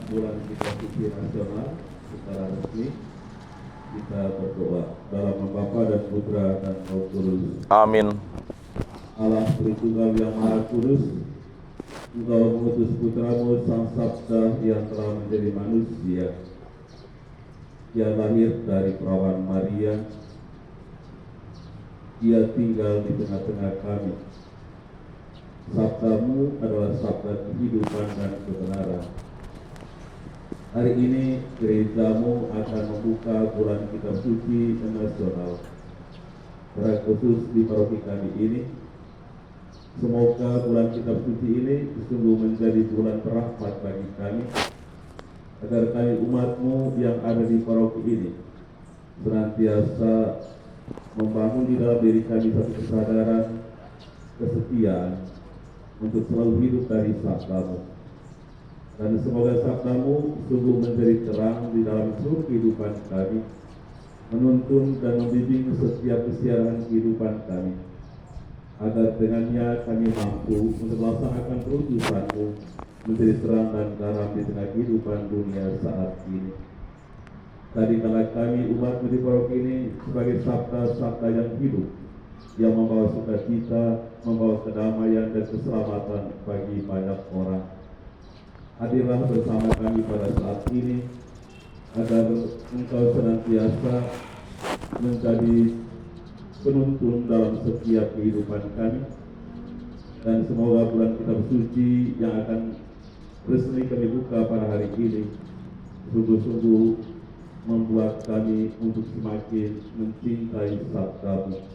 bulan kita suci nasional secara resmi. Kita berdoa dalam nama Bapa dan Putra dan Roh Kudus. Amin. Allah Tritunggal yang Maha Kudus, Engkau mengutus Putramu Sang Sabda yang telah menjadi manusia. Dia lahir dari perawan Maria. Dia tinggal di tengah-tengah kami. Sabdamu adalah sabda kehidupan dan kebenaran. Hari ini gerejamu akan membuka bulan kitab suci nasional. Secara khusus di paroki kami ini, semoga bulan kitab suci ini sungguh menjadi bulan rahmat bagi kami, agar kami umatmu yang ada di paroki ini senantiasa membangun di dalam diri kami satu kesadaran, kesetiaan untuk selalu hidup dari sabdamu. Dan semoga sabdamu sungguh menjadi terang di dalam seluruh kehidupan kami, menuntun dan membimbing setiap kesiaran kehidupan kami, agar dengannya kami mampu untuk melaksanakan perutusanmu menjadi terang dan garam di tengah kehidupan dunia saat ini. Tadi kala kami umat di paroki ini sebagai sabda-sabda yang hidup, yang membawa sukacita, membawa kedamaian dan keselamatan bagi banyak orang. Hadirlah bersama kami pada saat ini, agar Engkau senantiasa menjadi penuntun dalam setiap kehidupan kami. Dan semoga bulan kitab suci yang akan resmi kami buka pada hari ini sungguh-sungguh membuat kami untuk semakin mencintai sabdamu.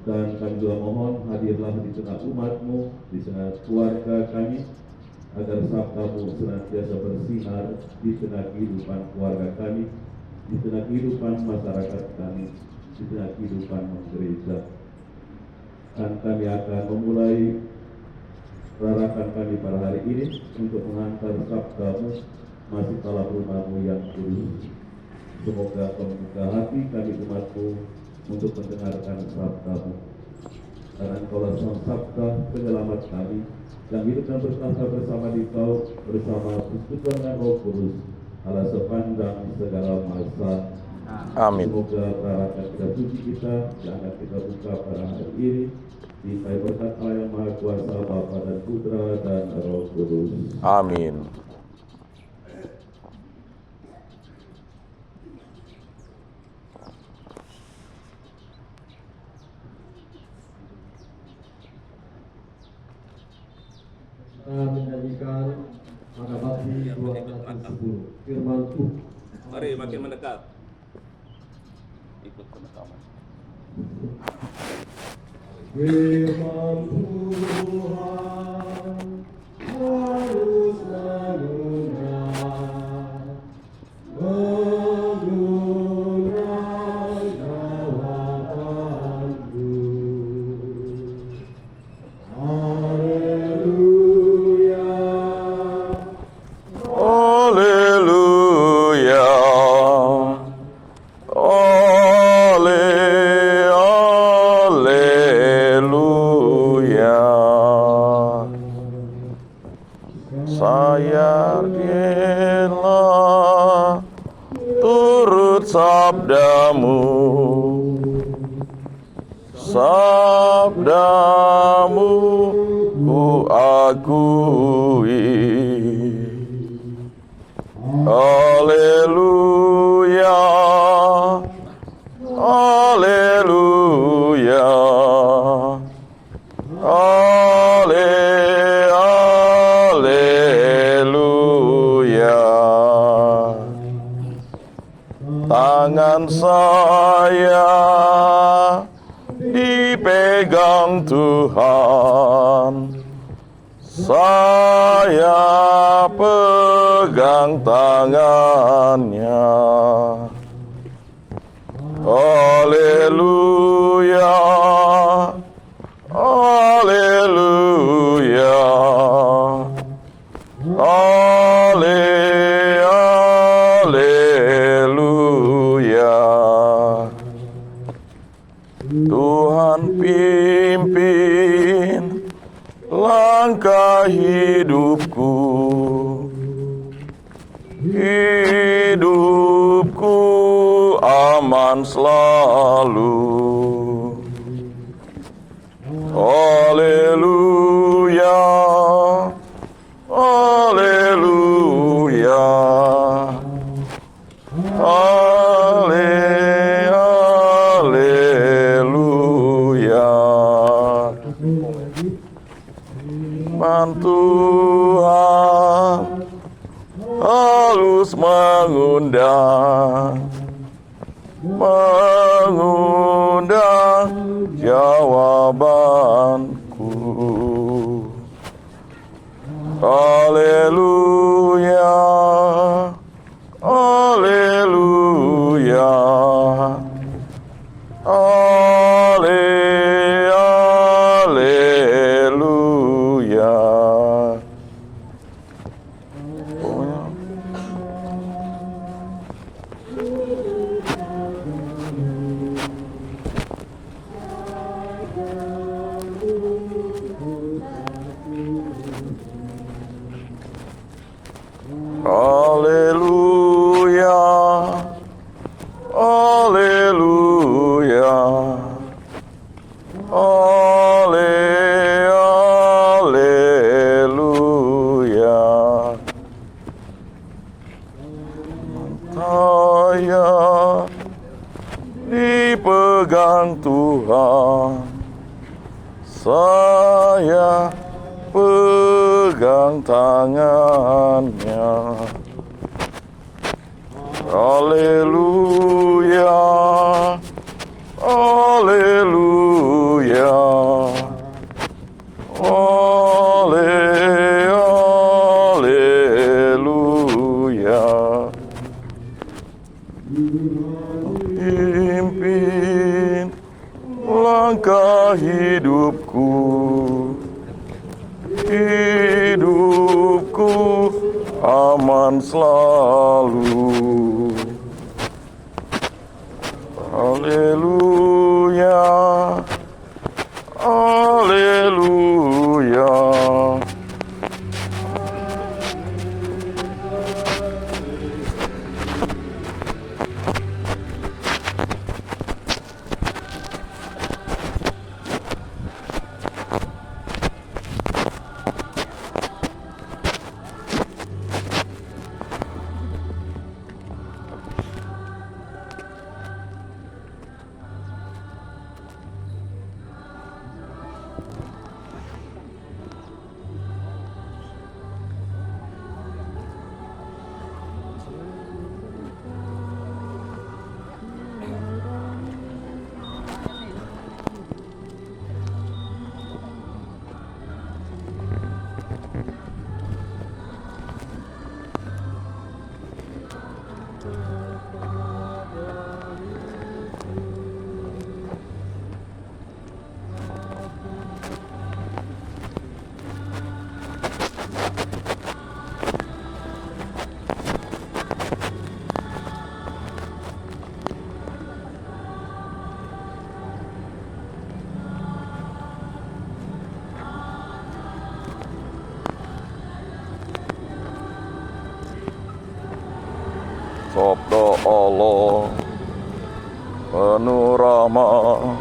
Dan kami juga mohon hadirlah di tengah umatmu, di tengah keluarga kami, agar sabdamu senantiasa bersinar di tengah kehidupan keluarga kami, di tengah kehidupan masyarakat kami, di tengah kehidupan gereja. Dan kami akan memulai perarakan kami pada hari ini untuk mengantar sabdamu masih dalam rumahmu yang kudus. Semoga membuka hati kami umatmu untuk mendengarkan sabdamu. Karena Engkaulah sang sabda penyelamat kami, yang hidup dan bertahta bersama di Kau, bersama Persekutuan dan Roh Kudus, Allah sepanjang segala masa. Amin. Semoga perarakan kitab suci kita yang akan kita buka pada hari ini dipakai berkat Allah yang Maha Kuasa, Bapa dan Putra dan Roh Kudus. Amin. Menyanyikan pada bakti 210 firman Tuhan. Mari makin mendekat. Ikut penekaman. Firman Tuhan harus mengundang jawabanku. Sabdamu, sabdamu ku akui. Haleluya, haleluya, haleluya. Tangan saya dipegang Tuhan, saya pegang tangannya. Haleluya, haleluya, haleluya. Tuhan pimpin langkah hidupku, hidupku aman selalu. Haleluya, haleluya, haleluya. Firman Tuhan halus mengundang jawabanku. Haleluya, haleluya, haleluya. Haleluya, haleluya, haleluya. Saya dipegang Tuhan, saya pegang tangannya. Haleluya, haleluya, haleluya. Pimpin langkah hidupku, hidupku aman selalu. Haleluya, haleluya. Sabda Allah penuh rahmat,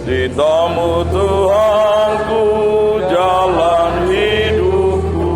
Sitamu Tuhanku, jalan hidupku.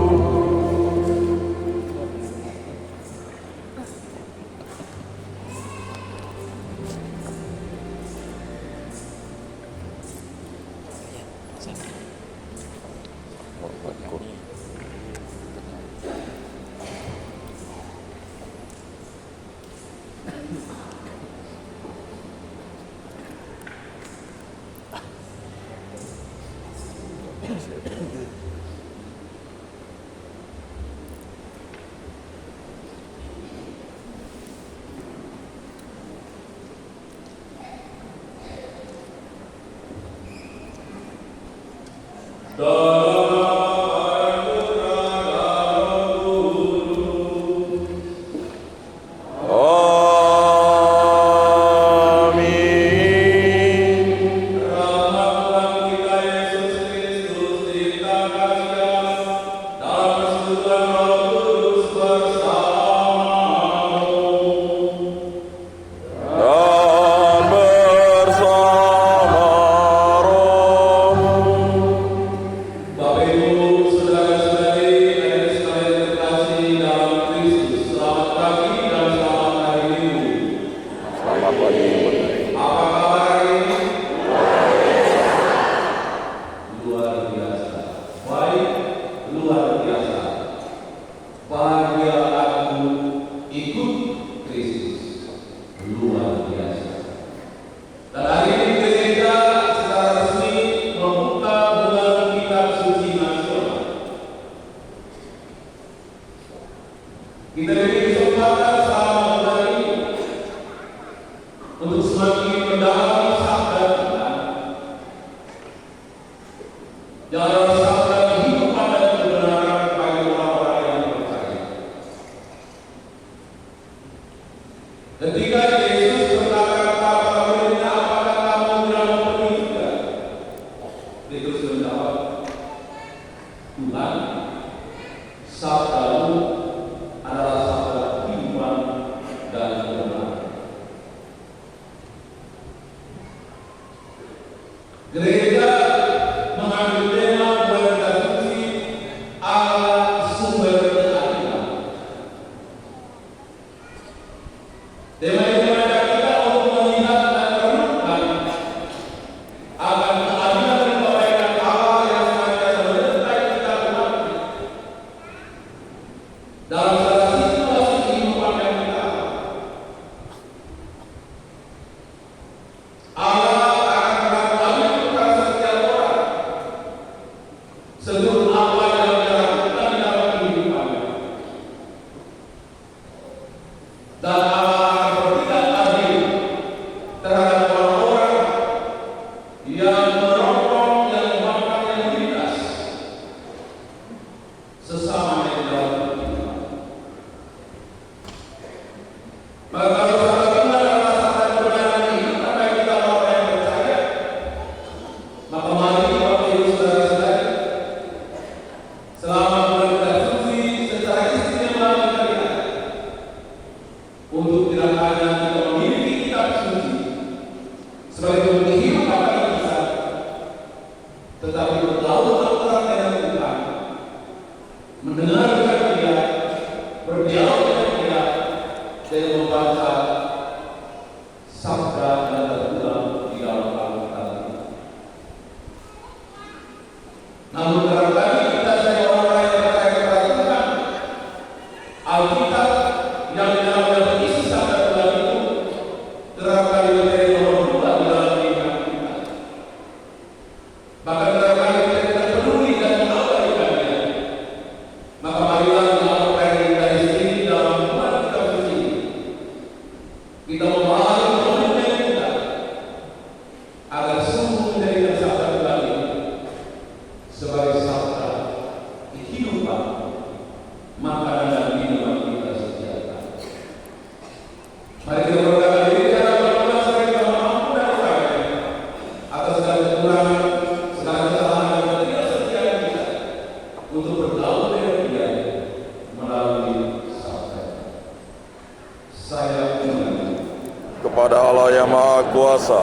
Kepada Allah yang Maha Kuasa,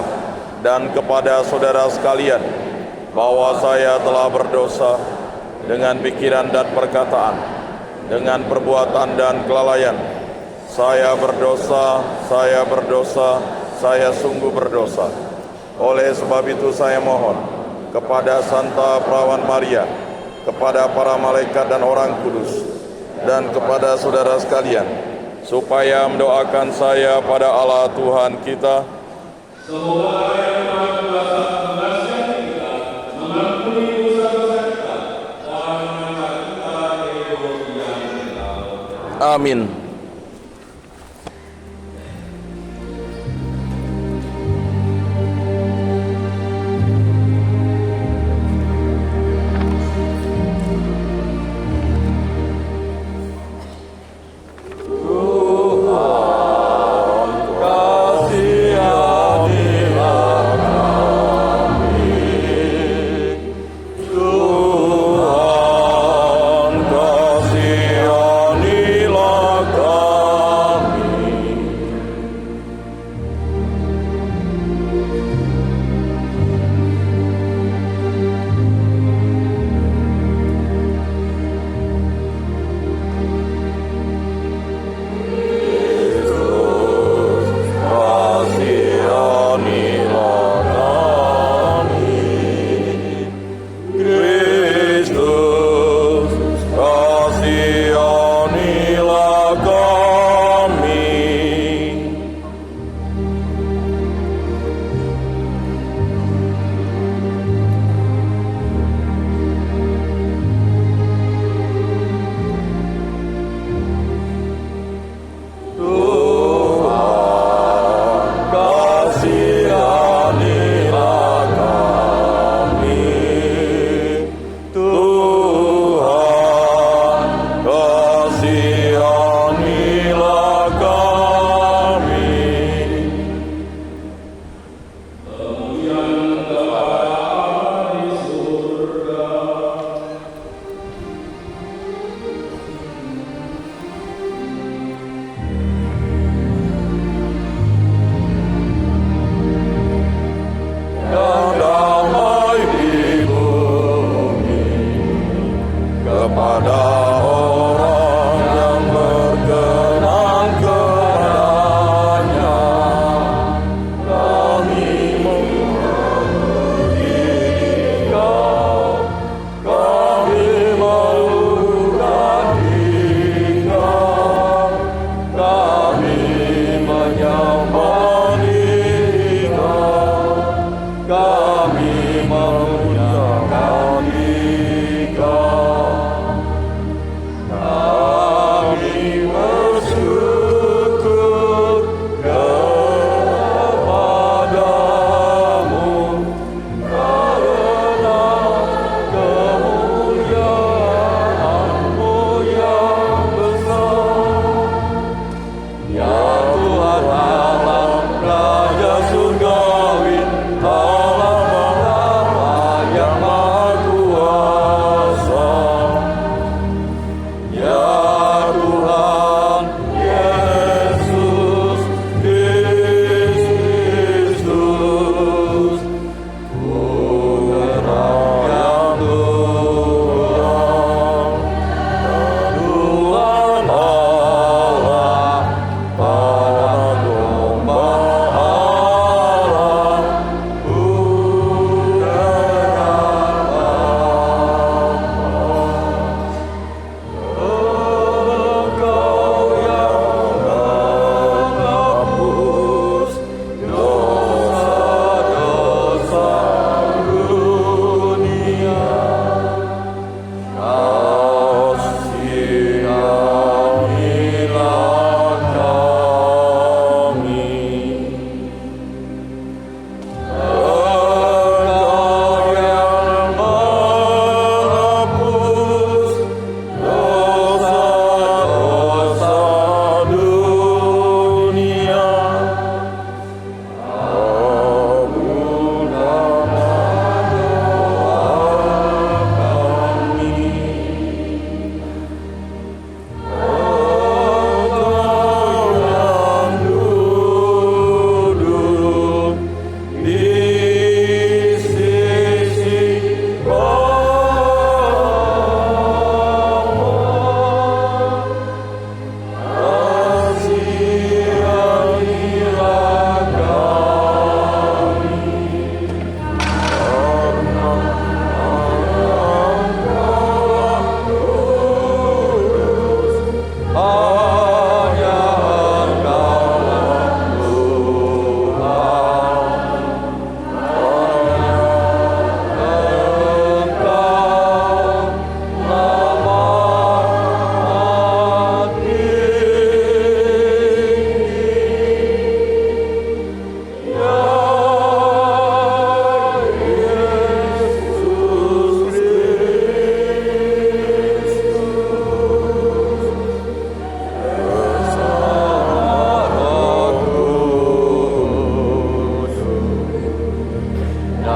dan kepada saudara sekalian bahwa saya telah berdosa dengan pikiran dan perkataan, dengan perbuatan dan kelalaian. Saya berdosa, saya sungguh berdosa. Oleh sebab itu saya mohon kepada Santa Perawan Maria, kepada para malaikat dan orang kudus, dan kepada saudara sekalian, supaya mendoakan saya pada Allah Tuhan kita. Amin.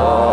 Allah.